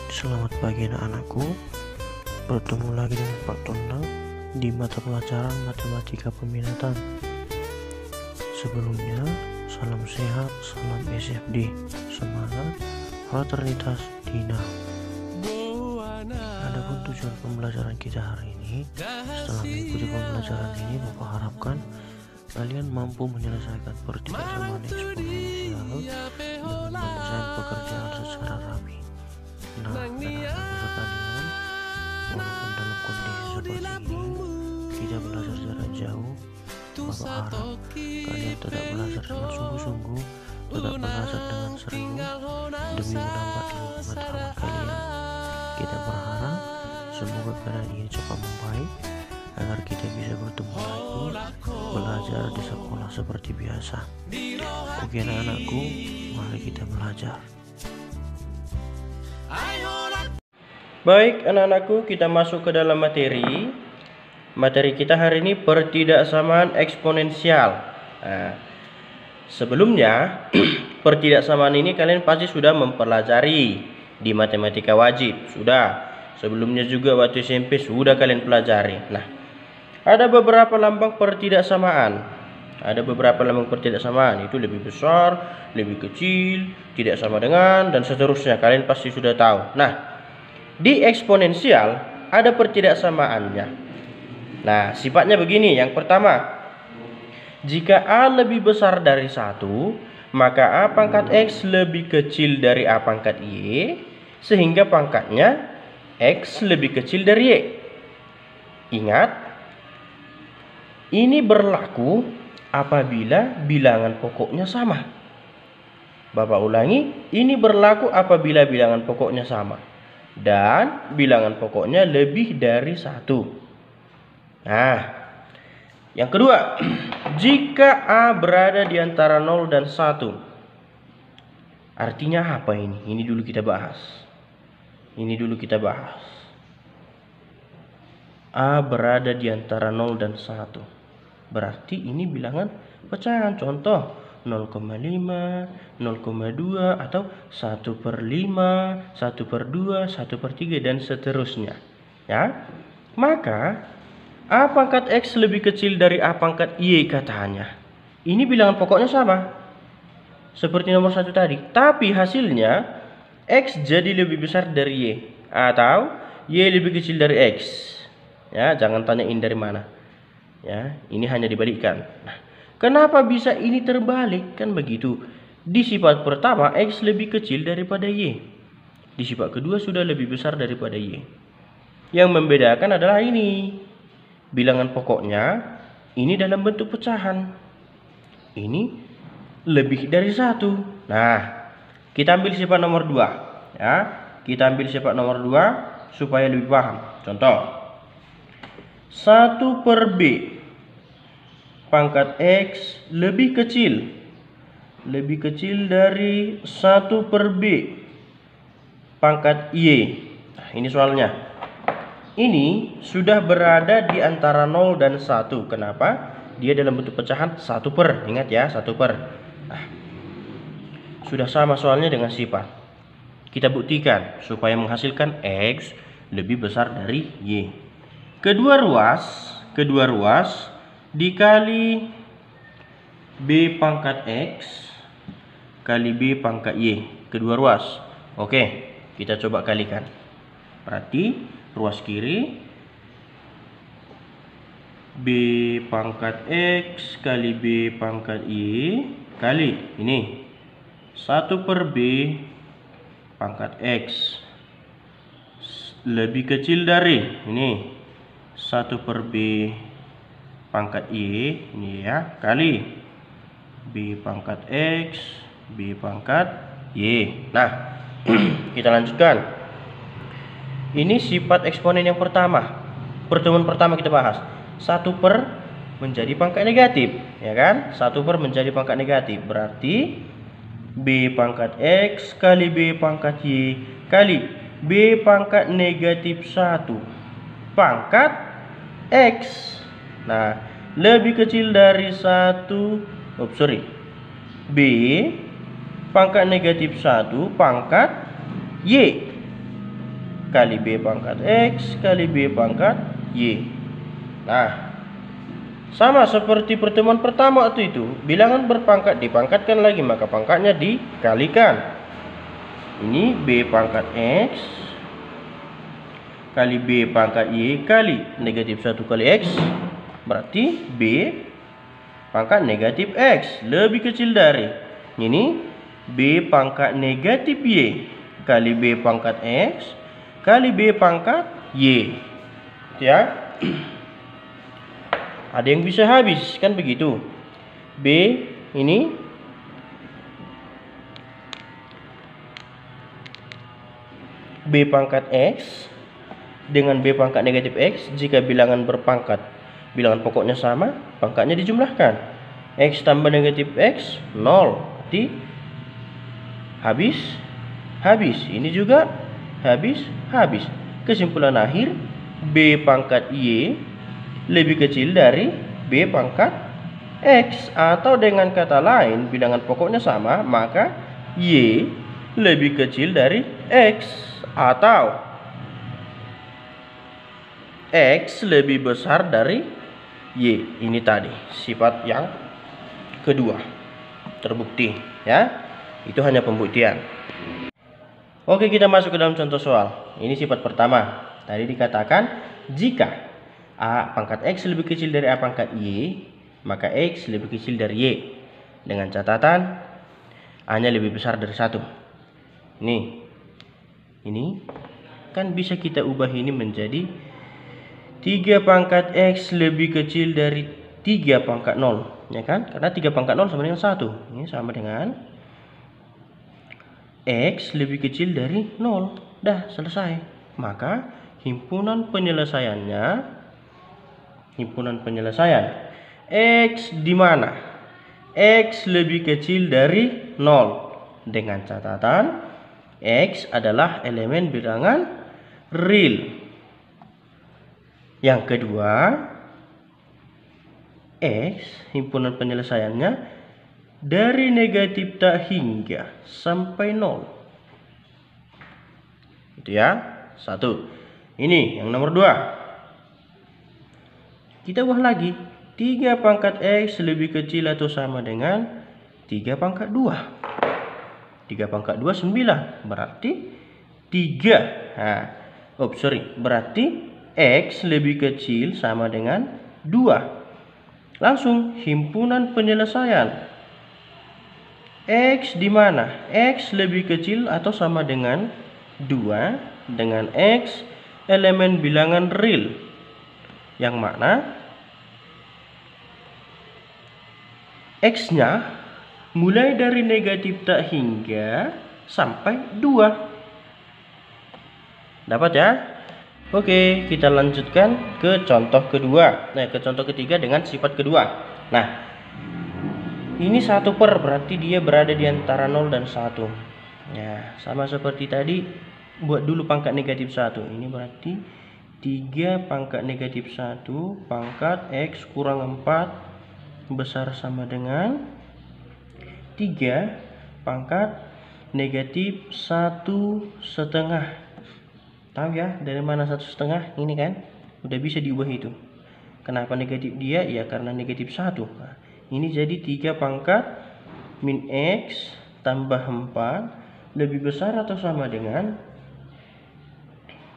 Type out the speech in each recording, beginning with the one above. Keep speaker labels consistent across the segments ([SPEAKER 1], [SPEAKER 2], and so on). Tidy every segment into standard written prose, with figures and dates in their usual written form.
[SPEAKER 1] Selamat pagi anak-anakku. Bertemu lagi dengan Pak Tonang di mata pelajaran Matematika Peminatan. Sebelumnya, salam sehat, salam SFD, semangat, fraternitas, Dina. Adapun tujuan pembelajaran kita hari ini, setelah mengikuti pembelajaran ini, Bapak harapkan kalian mampu menyelesaikan pertidaksamaan eksponensial dengan mendesain pekerjaan secara rapi. Nah, anak-anakku sekalian, walaupun dalam kondisi seperti ini kita belajar jarak jauh, Bapak harap kalian tetap belajar dengan sungguh-sungguh, tetap belajar dengan serius demi menambah ilmu pengetahuan kalian. Kita berharap semoga keadaan ini cepat membaik agar kita bisa bertemu lagi belajar di sekolah seperti biasa. Oke anak-anakku, mari kita belajar.
[SPEAKER 2] Baik anak-anakku, kita masuk ke dalam materi. Materi kita hari ini pertidaksamaan eksponensial. Nah, sebelumnya pertidaksamaan ini kalian pasti sudah mempelajari di matematika wajib. Sudah. Sebelumnya juga waktu SMP sudah kalian pelajari. Nah, ada beberapa lambang pertidaksamaan. Ada beberapa lambang pertidaksamaan, itu lebih besar, lebih kecil, tidak sama dengan, dan seterusnya. Kalian pasti sudah tahu. Nah, di eksponensial ada pertidaksamaannya. Nah, sifatnya begini. Yang pertama, jika A lebih besar dari 1, maka A pangkat X lebih kecil dari A pangkat Y, sehingga pangkatnya X lebih kecil dari Y. Ingat, ini berlaku apabila bilangan pokoknya sama. Bapak ulangi, ini berlaku apabila bilangan pokoknya sama dan bilangan pokoknya lebih dari 1. Nah, yang kedua, jika A berada di antara 0 dan 1. Artinya apa ini? Ini dulu kita bahas. A berada di antara 0 dan 1. Berarti ini bilangan pecahan. Contoh 0,5, 0,2, atau 1/5, 1/2, 1/3, dan seterusnya. Ya, maka A pangkat X lebih kecil dari A pangkat Y katanya. Ini bilangan pokoknya sama, seperti nomor 1 tadi. Tapi hasilnya X jadi lebih besar dari Y, atau Y lebih kecil dari X. Ya, jangan tanyain dari mana. Ya, ini hanya dibalikkan. Nah, kenapa bisa ini terbalik? Kan begitu. Di sifat pertama X lebih kecil daripada Y. Di sifat kedua sudah lebih besar daripada Y. Yang membedakan adalah ini. Bilangan pokoknya ini dalam bentuk pecahan. Ini lebih dari 1. Nah, kita ambil sifat nomor 2. Ya, kita ambil sifat nomor 2 supaya lebih paham. Contoh 1/B pangkat X lebih kecil dari 1/B pangkat Y. Nah, ini soalnya. Ini sudah berada di antara 0 dan 1. Kenapa? Dia dalam bentuk pecahan 1/. Ingat ya, 1/. Nah, sudah sama soalnya dengan sifat. Kita buktikan supaya menghasilkan X lebih besar dari Y. Kedua ruas dikali B pangkat X kali B pangkat Y. Kedua ruas. Oke, kita coba kalikan. Berarti ruas kiri B pangkat X kali B pangkat Y kali ini 1/B pangkat X lebih kecil dari ini 1/B pangkat Y ini ya, kali B pangkat X B pangkat Y. Nah, kita lanjutkan. Ini sifat eksponen yang pertama. Pertemuan pertama kita bahas. 1/, menjadi pangkat negatif, ya kan? 1/, menjadi pangkat negatif. Berarti B pangkat X kali B pangkat Y kali B pangkat negatif 1 pangkat X. Nah, lebih kecil dari 1. B pangkat negatif 1 pangkat Y. kali B pangkat X kali B pangkat Y. Nah, sama seperti pertemuan pertama waktu itu, bilangan berpangkat dipangkatkan lagi, maka pangkatnya dikalikan. Ini B pangkat X kali B pangkat Y kali negatif 1 kali X, berarti B pangkat negatif X lebih kecil dari ini B pangkat negatif Y kali B pangkat X kali B pangkat Y. Ya, ada yang bisa habis kan begitu. B ini B pangkat X dengan B pangkat negatif X, jika bilangan berpangkat, bilangan pokoknya sama, pangkatnya dijumlahkan. X tambah negatif X 0, berarti habis. Ini juga habis. Kesimpulan akhir, B pangkat Y lebih kecil dari B pangkat X, atau dengan kata lain, bilangan pokoknya sama, maka Y lebih kecil dari X, atau X lebih besar dari Y. Ini tadi sifat yang kedua terbukti, ya. Itu hanya pembuktian. Oke, kita masuk ke dalam contoh soal. Ini sifat pertama. Tadi dikatakan jika A pangkat X lebih kecil dari A pangkat Y, maka X lebih kecil dari Y. Dengan catatan A-nya lebih besar dari 1. Ini kan bisa kita ubah ini menjadi 3 pangkat X lebih kecil dari 3 pangkat 0, ya kan? Karena 3 pangkat 0 sama dengan 1. Ini sama dengan X lebih kecil dari 0. Dah selesai. Maka himpunan penyelesaian X di mana X lebih kecil dari 0, dengan catatan X adalah elemen bilangan real. Yang kedua, X himpunan penyelesaiannya dari negatif tak hingga sampai 0. Itu ya. 1. Ini yang nomor 2. Kita ubah lagi. 3 pangkat X lebih kecil atau sama dengan 3 pangkat 2. 3 pangkat 2 9. Berarti 3. Berarti X lebih kecil sama dengan 2. Langsung himpunan penyelesaian X di mana X lebih kecil atau sama dengan 2 dengan X elemen bilangan real, yang mana X-nya mulai dari negatif tak hingga sampai 2. Dapat ya? Oke, kita lanjutkan ke contoh kedua. Ke contoh ketiga dengan sifat kedua. Nah, ini 1 per, berarti dia berada di antara 0 dan 1. Ya, sama seperti tadi, buat dulu pangkat negatif 1. Ini berarti 3 pangkat negatif 1 pangkat X kurang 4 besar sama dengan 3 pangkat negatif 1/2. Tahu ya dari mana 1/2? Ini kan udah bisa diubah itu. Kenapa negatif dia? Ya karena negatif 1. Nah, ini jadi 3 pangkat min X tambah 4 lebih besar atau sama dengan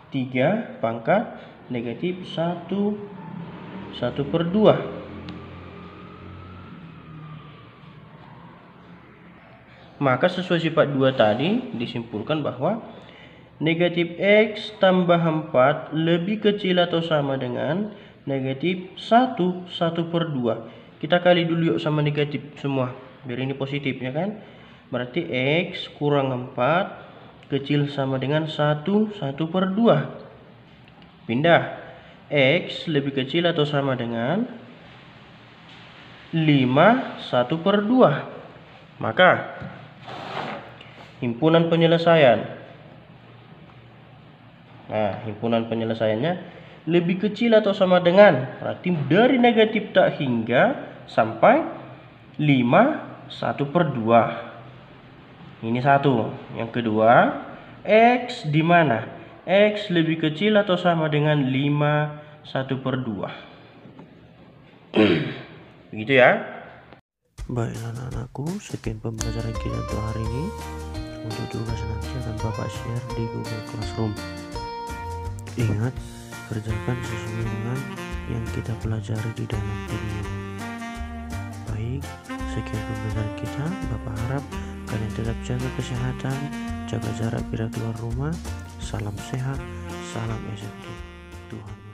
[SPEAKER 2] 3 pangkat negatif 1/2. Maka sesuai sifat 2 tadi disimpulkan bahwa negatif X tambah 4 lebih kecil atau sama dengan negatif 1/2. Kita kali dulu yuk sama negatif semua, biar ini positif ya kan. Berarti X kurang 4 kecil sama dengan 1/2. Pindah. X lebih kecil atau sama dengan 5/1/2. Maka himpunan penyelesaian. Nah, himpunan penyelesaiannya lebih kecil atau sama dengan, berarti dari negatif tak hingga sampai 5/1/2. Ini 1. Yang kedua, X di mana X lebih kecil atau sama dengan 5/1/2. Begitu ya.
[SPEAKER 1] Baik anak-anakku, sekian pembelajaran kita untuk hari ini. Untuk tugas nanti akan Bapak share di Google Classroom. Ingat, kerjakan sesuai dengan yang kita pelajari di dalam video. Baik, sekian pembelajaran kita. Bapak harap kalian tetap jaga kesehatan, jaga jarak bila keluar rumah. Salam sehat, salam SFD. Tuhan